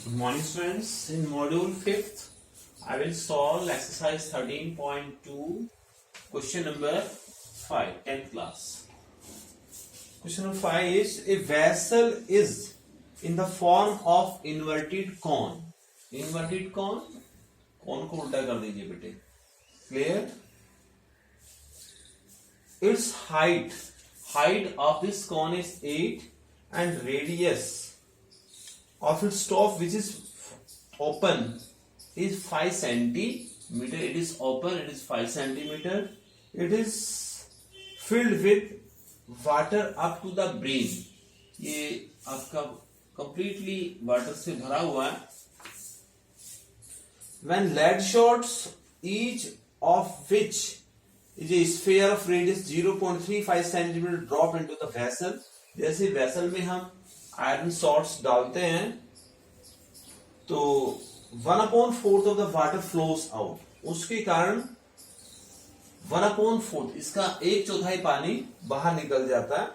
Good morning, students. In module 5th, I will solve exercise 13.2, question number 5, 10th class. Question number 5 is, a vessel is in the form of inverted cone. Inverted cone, cone को उल्टा कर दीजिए बेटे. Clear? Its height of this cone is 8 and radius of its top, which is open, is 5 centimeter. It is open, it is 5 centimeter. It is filled with water up to the brim. ये आपका completely water से भरा हुआ है. When lead shots, each of which is a sphere of radius 0.35 centimeter drop into the vessel. जैसे vessel में हम iron shots डालते हैं तो 1/4 of the water flows out. उसके कारण 1/4 इसका 1/4 पानी बाहर निकल जाता है.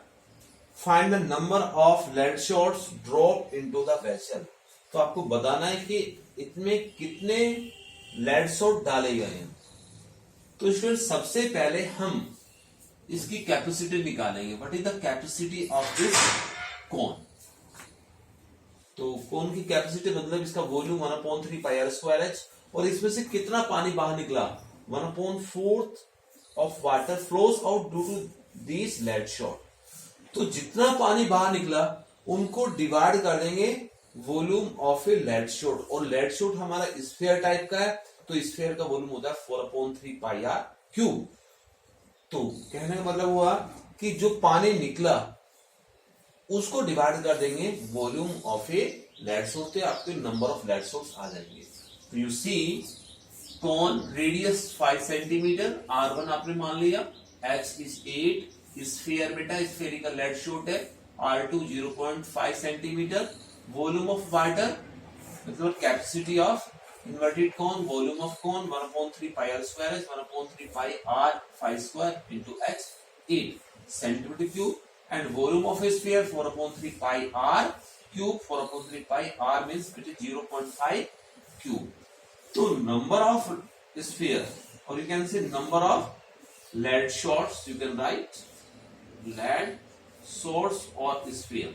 Find the number of lead shots drop into the vessel. तो आपको बताना है कि इसमें कितने लेड शॉट डाले गए हैं. तो इसमें सबसे पहले हम इसकी कैपेसिटी निकालेंगे. What is the capacity of this cone. तो कोन की कैपेसिटी मतलब इसका volume 1/3 pi are square H. और इसमें से कितना पानी बाहर निकला. 1/4 of water flows out due to this lead shot. तो जितना पानी बाहर निकला उनको डिवाइड कर देंगे volume of a lead shot. और लेड शॉट हमारा स्फीयर टाइप का है तो स्फीयर का वॉल्यूम होता है 4/3 पाई आर क्यूब. तो कहने का मतलब हुआ कि जो पानी निकला उसको डिवाइड कर देंगे volume of a lead shot से आपके नंबर ऑफ लेड शॉट्स आ जाएंगे. तो you see cone radius 5 centimetre, R1 आपने मान लिया, H इज 8, स्फीयर बेटा स्फेरिकल लेड शॉट है, R2 0.5 centimetre, volume of water मतलब capacity of inverted cone, volume of cone 1/3 pi are square H, 1/3 pi R 5 square into H 8 centimetre cube. And volume of a sphere 4/3 pi r cube. 4/3 pi r means it is 0.5 cube. So number of sphere, or you can say number of lead shots. You can write lead shots or sphere.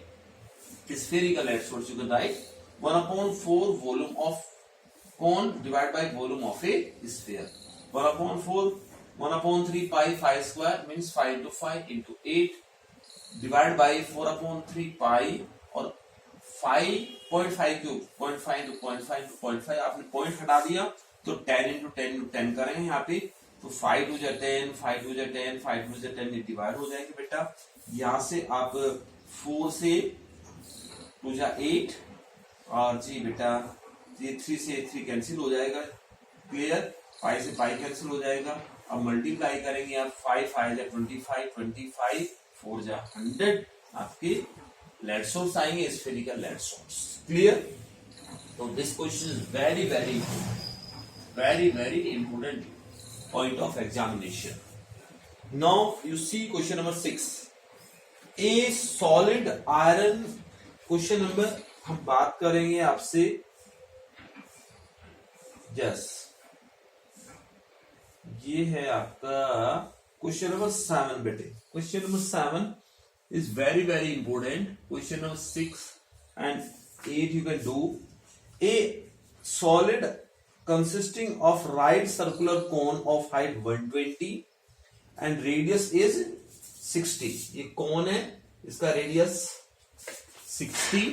Spherical lead shots you can write 1/4 volume of cone divided by volume of a sphere. 1/4 1/3 pi 5 square means 5 into 5 into 8. Divide by 4/3 पाई और 5.5 cube 0.5 into 0.5 into 0.5. आपने point हटा दिया तो 10 into 10 into 10 करेंगे यहाँ पे. तो 5 2 जा 10, 5 2 जा 10, 5 2 जा 10 डिवाइड हो जाएंगे बेटा. यहाँ से आप 4 से 2 जा 8 और जी बेटा ये 3 से 3 कैंसिल हो जाएगा. क्लियर. 5 से 5 कैंसिल हो जाएगा. अब मल्टीप्लाई करेंगे आप 5 5 जा 25, 25 4 जा 100 आपके लेड शॉट्स आएंगे, स्फेरिकल लेड शॉट्स. क्लियर. तो this question is very very important point of examination. Now you see question number 6. A solid iron. Question number हम बात करेंगे आपसे ये है आपका क्वेश्चन नंबर 7 बेटे. Question number 7 is very important. Question number 6 and 8 you can do. A solid consisting of right circular cone of height 120 and radius is 60. ये कौन है, इसका radius 60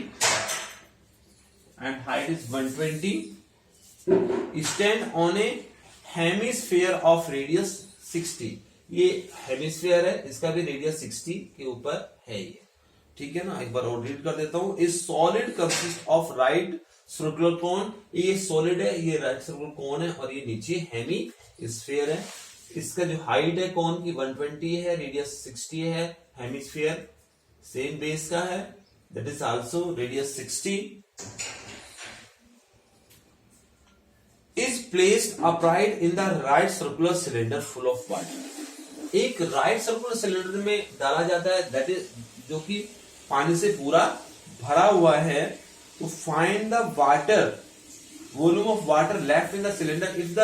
and height is 120. Stand on a hemisphere of radius 60. ये hemisphere है, इसका भी radius 60 के ऊपर है ये. ठीक है ना. एक बार और रीड कर देता हूं. Is solid consist of right circular cone. ये सॉलिड है, ये राइट सर्कुलर कोन है और ये नीचे हेमी स्फीयर है. इसका जो हाइट है कोन की 120 है, रेडियस 60 है. हेमिस्फीयर सेम बेस का है, that is also radius 60. Is placed upright in the right circular cylinder full of water. एक राइट सर्कुलर सिलेंडर में डाला जाता है दैट इज जो कि पानी से पूरा भरा हुआ है. तो find the water volume of water left in the cylinder if the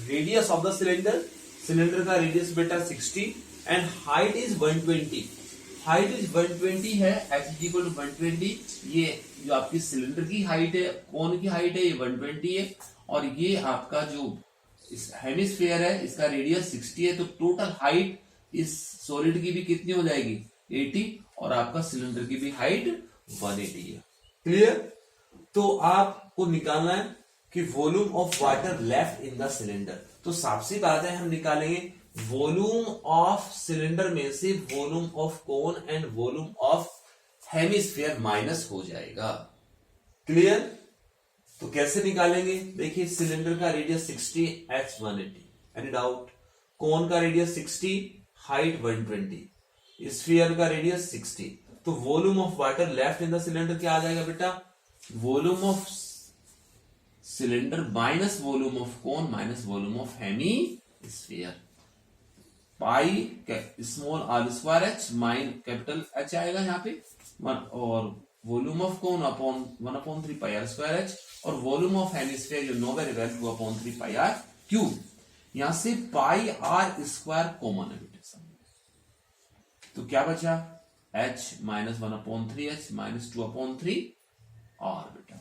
radius of the cylinder का रेडियस बेटा 60 and height is 120, height is 120 है, h इज इक्वल टू 120। ये जो आपकी सिलेंडर की हाइट है, कोन की हाइट है, ये 120 है, और ये आपका जो इस हेमिस्फीयर है इसका रेडियस 60 है। तो टोटल हाइट इस सॉलिड की भी कितनी हो जाएगी 80, और आपका सिलेंडर की भी हाइट 180 है। क्लियर? तो आपको निकालना है कि volume of water left in the cylinder. तो साफ सी बात है, हम निकालेंगे वॉल्यूम ऑफ सिलेंडर में से volume of cone and volume of hemisphere minus हो जाएगा। क्लियर? तो कैसे निकालेंगे? देखिए सिलेंडर का radius 60, h 180, any doubt? Cone का रेडियस 60, हाइट 120, स्फीयर का रेडियस 60। तो volume of water left in the cylinder क्या आ जाएगा बेटा? Volume of cylinder minus volume of cone minus volume of hemisphere, pi small r square h minus capital H आएगा यहाँ पे, और volume of cone upon 1/3 pi are square H, और volume of hemisphere जो know very well 2/3 pi r cube. यहां से पाई are square common है बेटा, तो क्या बचा? h minus 1/3 h minus 2/3 r बेटा।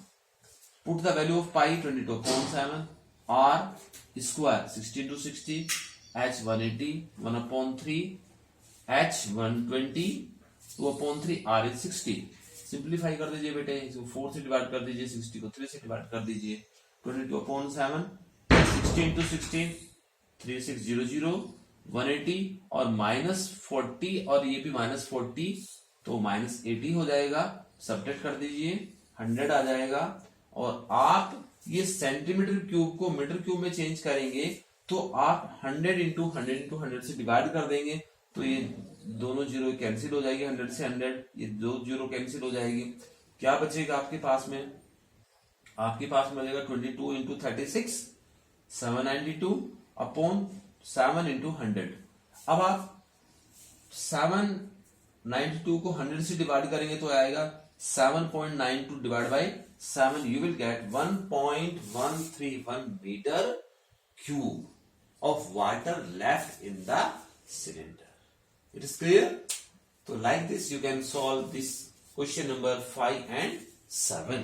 Put the value of pi 22/7, r square 60 into 60, h 180, 1/3 h 120, 2/3 r is 60। Simplify कर दीजिए बेटे, 4 से डिवाइड कर दीजिए, 60 को 3 से डिवाइड कर दीजिए, 22/7, 60 into 16, 3600, 180 और -40, और ये भी -40, तो -80 हो जाएगा। सब्ट्रैक्ट कर दीजिए, 100 आ जाएगा। और आप ये सेंटीमीटर क्यूब को मीटर क्यूब में चेंज करेंगे तो आप 100 into 100 से डिवाइड कर देंगे, तो ये दोनों जीरो कैंसिल हो जाएगी, 100 से 100, ये दो जीरो कैंसिल हो जाएगी। क्या बचेगा आपके पास में? आपके पास में बचेगा 22 into 36, 792 अपॉन 7 into 100। अब आप 792 को 100 से डिवाइड करेंगे तो आएगा 7.92 divide by 7, you will get 1.131 metre cube of water left in the cylinder. It is clear? तो like this you can solve this question number 5 and 7।